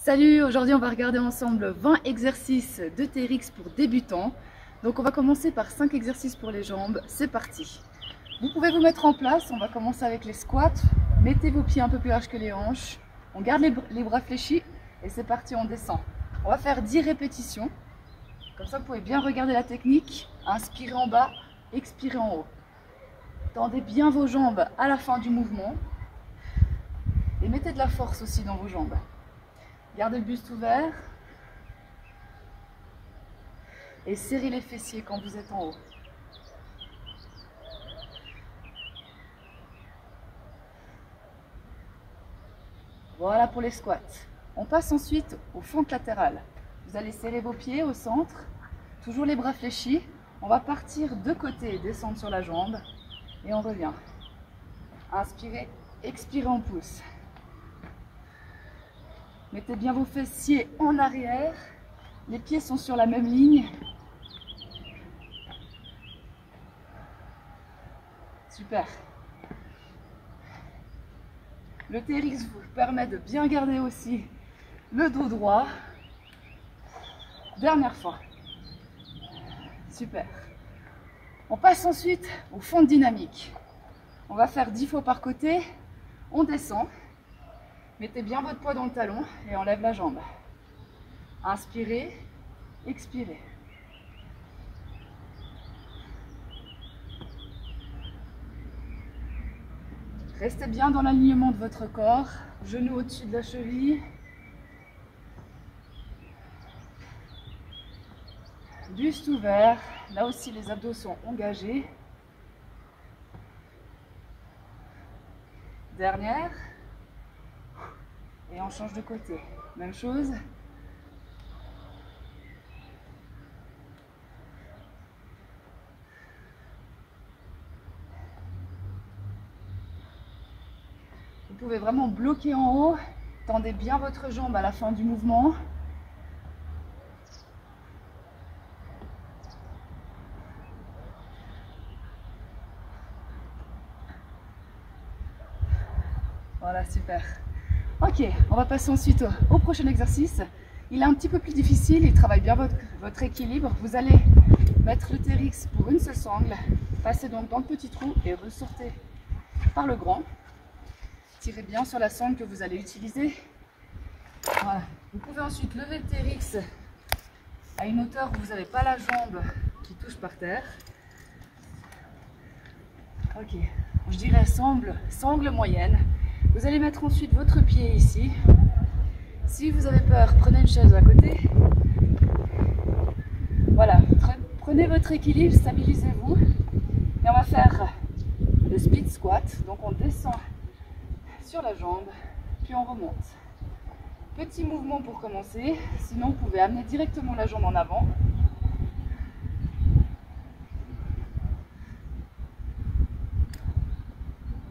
Salut, aujourd'hui on va regarder ensemble 20 exercices de TRX pour débutants. Donc on va commencer par 5 exercices pour les jambes, c'est parti. Vous pouvez vous mettre en place, on va commencer avec les squats. Mettez vos pieds un peu plus larges que les hanches, on garde les bras fléchis et c'est parti, on descend. On va faire 10 répétitions, comme ça vous pouvez bien regarder la technique. Inspirez en bas, expirez en haut. Tendez bien vos jambes à la fin du mouvement et mettez de la force aussi dans vos jambes. Gardez le buste ouvert et serrez les fessiers quand vous êtes en haut. Voilà pour les squats. On passe ensuite aux fentes latérales. Vous allez serrer vos pieds au centre, toujours les bras fléchis. On va partir de côté, descendre sur la jambe et on revient. Inspirez, expirez, on pousse. Mettez bien vos fessiers en arrière, les pieds sont sur la même ligne. Super. Le TRX vous permet de bien garder aussi le dos droit. Dernière fois. Super. On passe ensuite aux fentes dynamiques. On va faire 10 fois par côté. On descend. Mettez bien votre poids dans le talon et on lève la jambe. Inspirez, expirez. Restez bien dans l'alignement de votre corps, genoux au-dessus de la cheville. Buste ouvert, là aussi les abdos sont engagés. Dernière. Et on change de côté. Même chose. Vous pouvez vraiment bloquer en haut. Tendez bien votre jambe à la fin du mouvement. Voilà, super. Ok, on va passer ensuite au prochain exercice. Il est un petit peu plus difficile, il travaille bien votre équilibre. Vous allez mettre le TRX pour une seule sangle, passez donc dans le petit trou et ressortez par le grand. Tirez bien sur la sangle que vous allez utiliser. Voilà. Vous pouvez ensuite lever le TRX à une hauteur où vous n'avez pas la jambe qui touche par terre. Ok, je dirais sangle moyenne. Vous allez mettre ensuite votre pied ici. Si vous avez peur, prenez une chaise à côté. Voilà, prenez votre équilibre, stabilisez-vous. Et on va faire le split squat. Donc on descend sur la jambe, puis on remonte. Petit mouvement pour commencer, sinon vous pouvez amener directement la jambe en avant.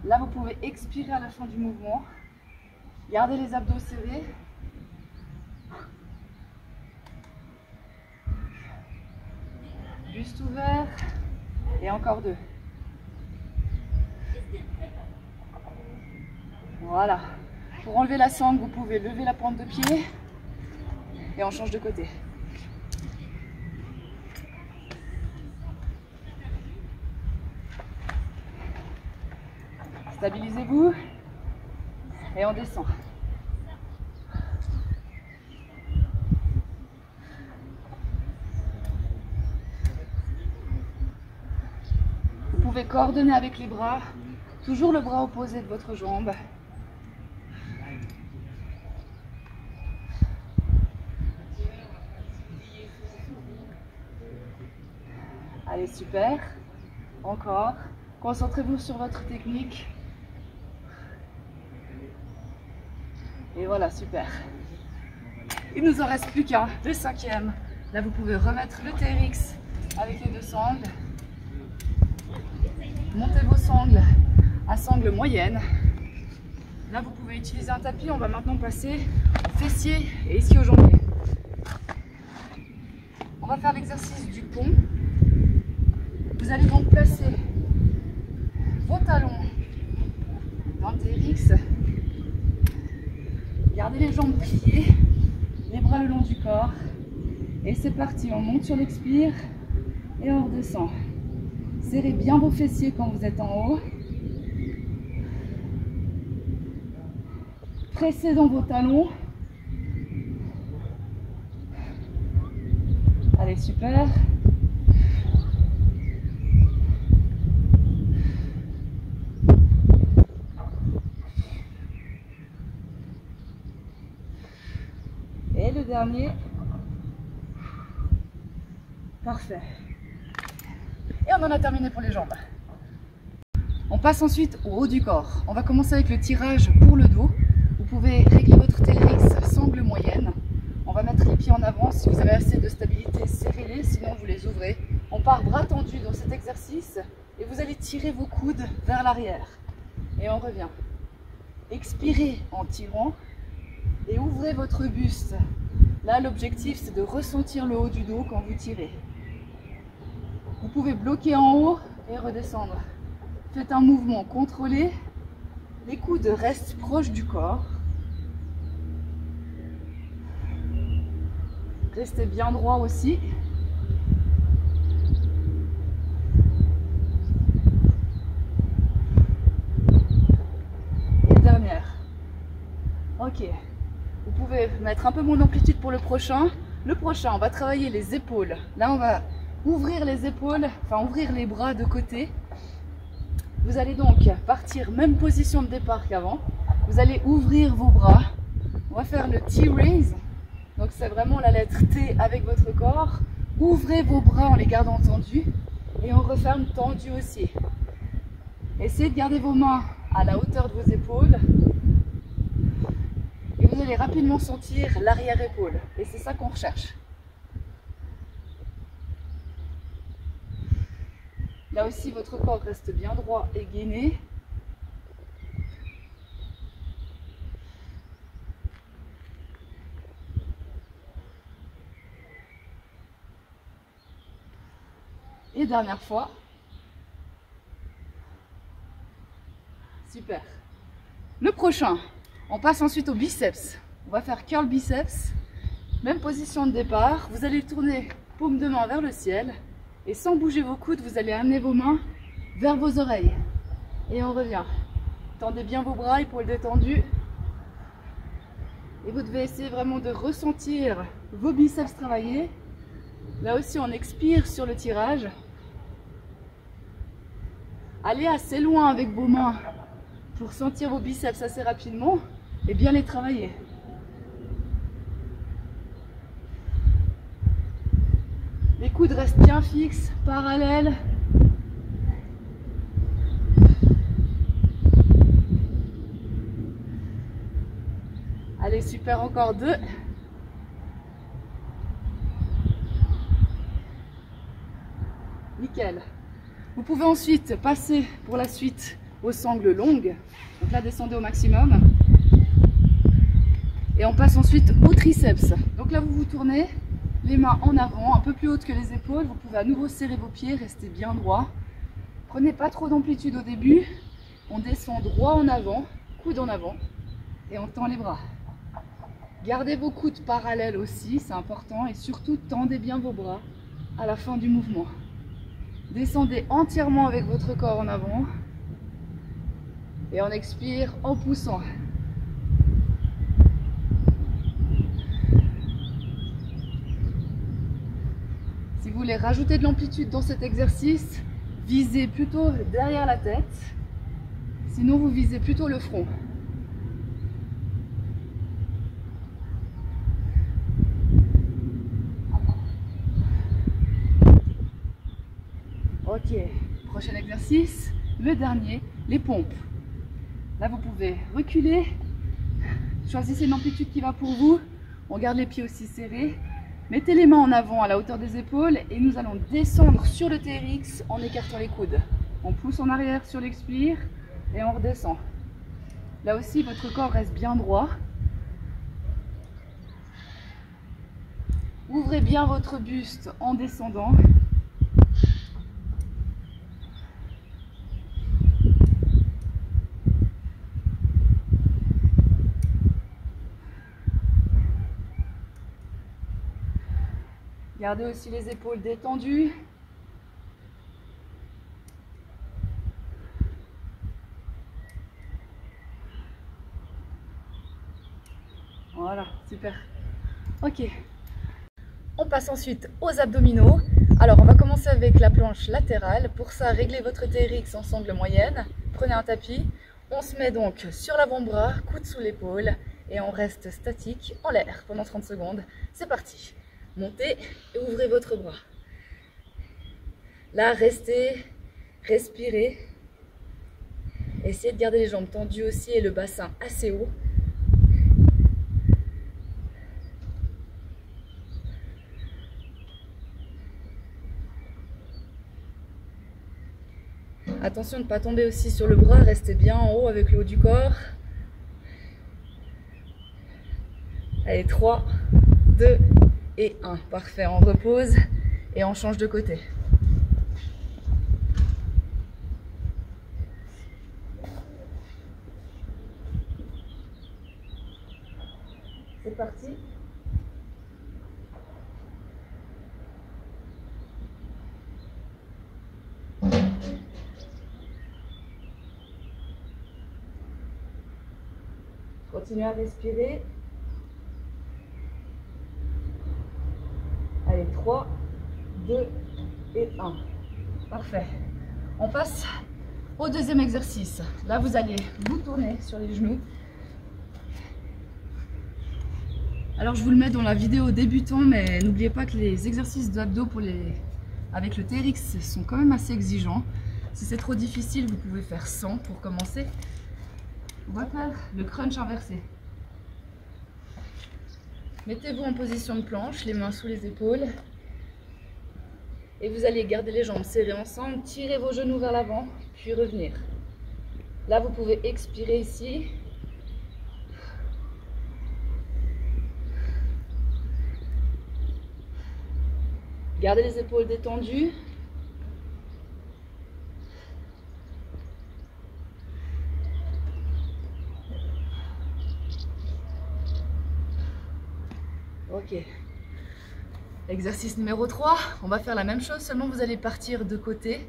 Là, vous pouvez expirer à la fin du mouvement. Gardez les abdos serrés. Buste ouvert. Et encore 2. Voilà. Pour enlever la sangle, vous pouvez lever la pointe de pied. Et on change de côté. Stabilisez-vous et on descend. Vous pouvez coordonner avec les bras, toujours le bras opposé de votre jambe. Allez, super. Encore. Concentrez-vous sur votre technique. Et voilà, super. Il ne nous en reste plus qu'un, le 5e. Là, vous pouvez remettre le TRX avec les 2 sangles. Montez vos sangles à sangle moyenne. Là, vous pouvez utiliser un tapis. On va maintenant passer aux fessiers et ici aux jambiers. On va faire l'exercice du pont. Vous allez donc placer vos talons dans le TRX. Gardez les jambes pliées bras le long du corps. Et c'est parti, on monte sur l'expire et on redescend. Serrez bien vos fessiers quand vous êtes en haut. Pressez dans vos talons. Allez, super. Et le dernier. Parfait. Et on en a terminé pour les jambes. On passe ensuite au haut du corps. On va commencer avec le tirage pour le dos. Vous pouvez régler votre TRX sangle moyenne. On va mettre les pieds en avant. Si vous avez assez de stabilité, serrez-les, sinon vous les ouvrez. On part bras tendus dans cet exercice et vous allez tirer vos coudes vers l'arrière. Et on revient. Expirez en tirant et ouvrez votre buste. Là, l'objectif, c'est de ressentir le haut du dos quand vous tirez. Vous pouvez bloquer en haut et redescendre. Faites un mouvement contrôlé. Les coudes restent proches du corps. Restez bien droit aussi. Et dernière. Ok. Vous pouvez mettre un peu moins d'amplitude pour le prochain. Le prochain, on va travailler les épaules. Là, on va ouvrir les épaules, enfin ouvrir les bras de côté. Vous allez donc partir même position de départ qu'avant. Vous allez ouvrir vos bras. On va faire le T-raise. Donc c'est vraiment la lettre T avec votre corps. Ouvrez vos bras en les gardant tendus et on referme tendu aussi. Essayez de garder vos mains à la hauteur de vos épaules. Et vous allez rapidement sentir l'arrière-épaule. Et c'est ça qu'on recherche. Là aussi, votre corps reste bien droit et gainé. Et dernière fois. Super. Le prochain, on passe ensuite au biceps. On va faire curl biceps. Même position de départ. Vous allez tourner paume de main vers le ciel. Et sans bouger vos coudes, vous allez amener vos mains vers vos oreilles. Et on revient. Tendez bien vos bras, épaules détendues. Et vous devez essayer vraiment de ressentir vos biceps travailler. Là aussi, on expire sur le tirage. Allez assez loin avec vos mains pour sentir vos biceps assez rapidement et bien les travailler. Les coudes restent bien fixes, parallèles. Allez, super, encore 2. Nickel. Vous pouvez ensuite passer pour la suite aux sangles longues. Donc là, descendez au maximum. Et on passe ensuite au triceps. Donc là, vous vous tournez. Les mains en avant, un peu plus hautes que les épaules. Vous pouvez à nouveau serrer vos pieds, rester bien droit. Prenez pas trop d'amplitude au début. On descend droit en avant, coude en avant. Et on tend les bras. Gardez vos coudes parallèles aussi, c'est important. Et surtout, tendez bien vos bras à la fin du mouvement. Descendez entièrement avec votre corps en avant. Et on expire en poussant. Si vous voulez rajouter de l'amplitude dans cet exercice, visez plutôt derrière la tête. Sinon, vous visez plutôt le front. Ok, prochain exercice, le dernier, les pompes. Là, vous pouvez reculer, choisissez une amplitude qui va pour vous. On garde les pieds aussi serrés. Mettez les mains en avant à la hauteur des épaules et nous allons descendre sur le TRX en écartant les coudes. On pousse en arrière sur l'expire et on redescend. Là aussi, votre corps reste bien droit. Ouvrez bien votre buste en descendant. Gardez aussi les épaules détendues. Voilà, super. Ok. On passe ensuite aux abdominaux. Alors, on va commencer avec la planche latérale. Pour ça, réglez votre TRX en sangle moyenne. Prenez un tapis. On se met donc sur l'avant-bras, coude sous l'épaule. Et on reste statique en l'air pendant 30 secondes. C'est parti. Montez et ouvrez votre bras. Là, restez, respirez. Essayez de garder les jambes tendues aussi et le bassin assez haut. Attention de ne pas tomber aussi sur le bras, restez bien en haut avec le haut du corps. Allez, 3, 2 et 1. Parfait, on repose et on change de côté. C'est parti. Continuez à respirer. Allez, 3, 2 et 1. Parfait. On passe au deuxième exercice. Là, vous allez vous tourner sur les genoux. Alors, je vous le mets dans la vidéo débutant, mais n'oubliez pas que les exercices d'abdos avec le TRX sont quand même assez exigeants. Si c'est trop difficile, vous pouvez faire 100 pour commencer. On va faire le crunch inversé. Mettez-vous en position de planche, les mains sous les épaules. Et vous allez garder les jambes serrées ensemble, tirez vos genoux vers l'avant, puis revenir. Là, vous pouvez expirer ici. Gardez les épaules détendues. Ok. Exercice numéro 3, on va faire la même chose, seulement vous allez partir de côté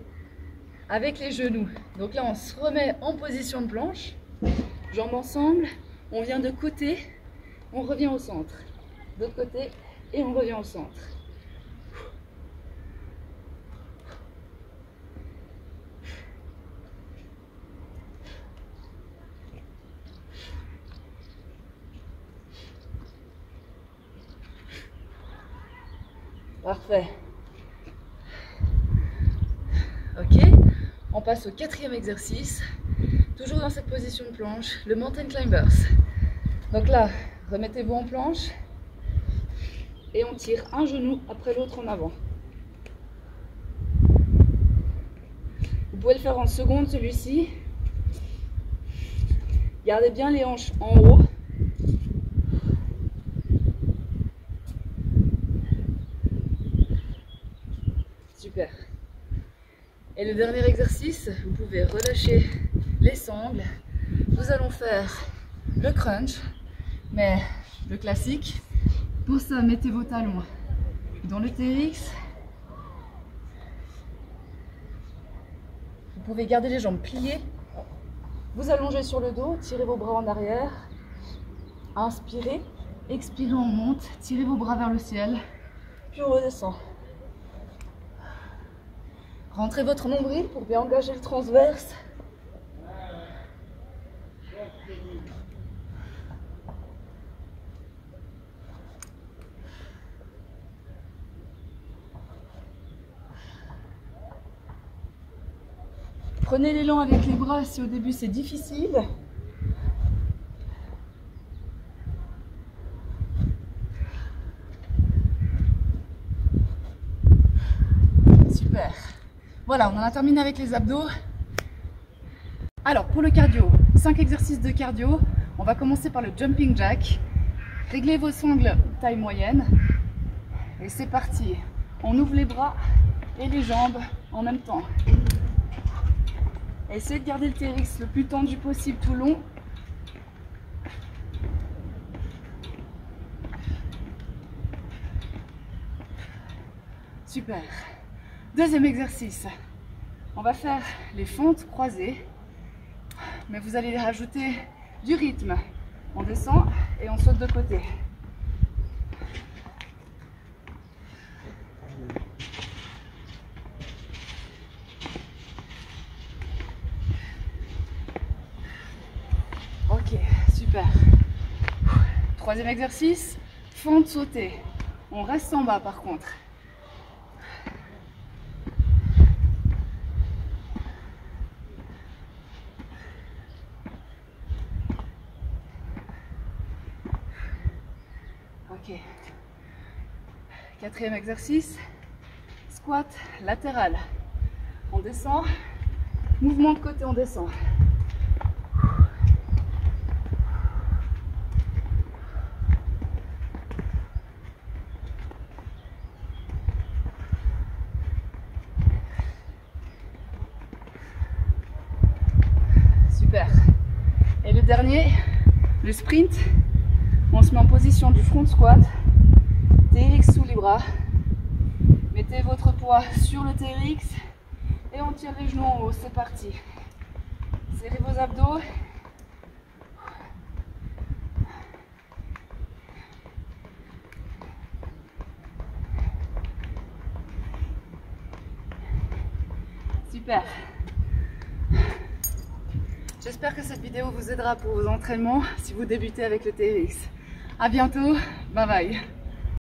avec les genoux. Donc là, on se remet en position de planche, jambes ensemble, on vient de côté, on revient au centre. De côté et on revient au centre. Parfait. Ok, on passe au quatrième exercice. Toujours dans cette position de planche, le mountain climbers. Donc là, remettez-vous en planche et on tire un genou après l'autre en avant. Vous pouvez le faire en seconde celui-ci. Gardez bien les hanches en haut. Super. Et le dernier exercice, vous pouvez relâcher les sangles. Nous allons faire le crunch, mais le classique. Pour ça, mettez vos talons dans le TRX. Vous pouvez garder les jambes pliées. Vous allongez sur le dos, tirez vos bras en arrière. Inspirez, expirez, on monte, tirez vos bras vers le ciel, puis on redescend. Rentrez votre nombril pour bien engager le transverse. Prenez l'élan avec les bras si au début c'est difficile. Super. Voilà, on en a terminé avec les abdos. Alors, pour le cardio, 5 exercices de cardio. On va commencer par le jumping jack. Réglez vos sangles taille moyenne. Et c'est parti. On ouvre les bras et les jambes en même temps. Essayez de garder le TRX le plus tendu possible tout long. Super. Deuxième exercice. On va faire les fentes croisées, mais vous allez rajouter du rythme. On descend et on saute de côté. Ok, super. Troisième exercice, fente sautée. On reste en bas par contre. Ok. Quatrième exercice, squat latéral. On descend, mouvement de côté, on descend. Super. Et le dernier, le sprint. On se met en position du front squat. TRX sous les bras. Mettez votre poids sur le TRX et on tire les genoux en haut. C'est parti. Serrez vos abdos. Super. J'espère que cette vidéo vous aidera pour vos entraînements si vous débutez avec le TRX. À bientôt. Bye bye.